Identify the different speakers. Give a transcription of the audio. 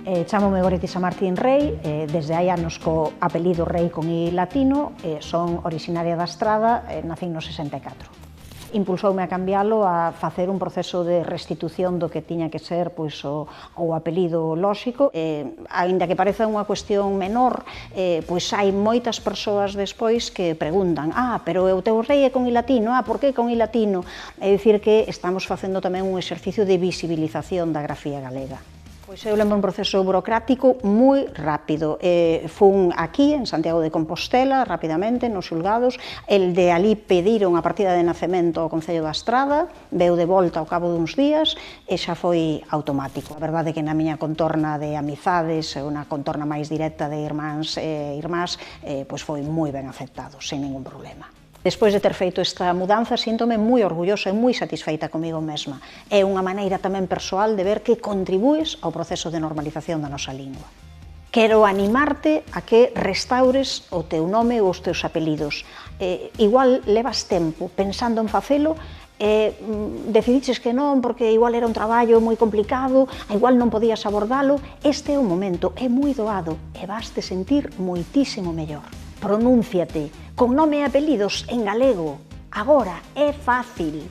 Speaker 1: Chámome Goretti Samartín Rei, desde hai anos co apelido Rei con I latino, son originaria da Estrada, nacín no 64. Impulsoume a cambialo a facer un proceso de restitución do que tiña que ser pois, o apelido lóxico. Aínda que pareza unha cuestión menor, pois hai moitas persoas despois que preguntan pero o teu rei é con I latino, por que con I latino? É dicir que estamos facendo tamén un exercicio de visibilización da grafía galega. Pois eu lembro un proceso burocrático moi rápido. Fun aquí, en Santiago de Compostela, rapidamente, nos xulgados. El de ali pediron a partida de nacemento ao Concello da Estrada, veu de volta ao cabo duns días e xa foi automático. A verdade é que na miña contorna de amizades, unha contorna máis directa de irmáns e irmás, pois foi moi ben aceptado, sen ningún problema. Despois de ter feito esta mudanza, síntome moi orgullosa e moi satisfeita comigo mesma. É unha maneira tamén persoal de ver que contribúes ao proceso de normalización da nosa lingua. Quero animarte a que restaures o teu nome ou os teus apelidos. Igual levas tempo pensando en facelo, decidiches que non porque igual era un traballo moi complicado, igual non podías abordalo. Este é o momento, é moi doado e vaste sentir moitísimo mellor. Pronúnciate con nome e apelidos en galego. Agora é fácil.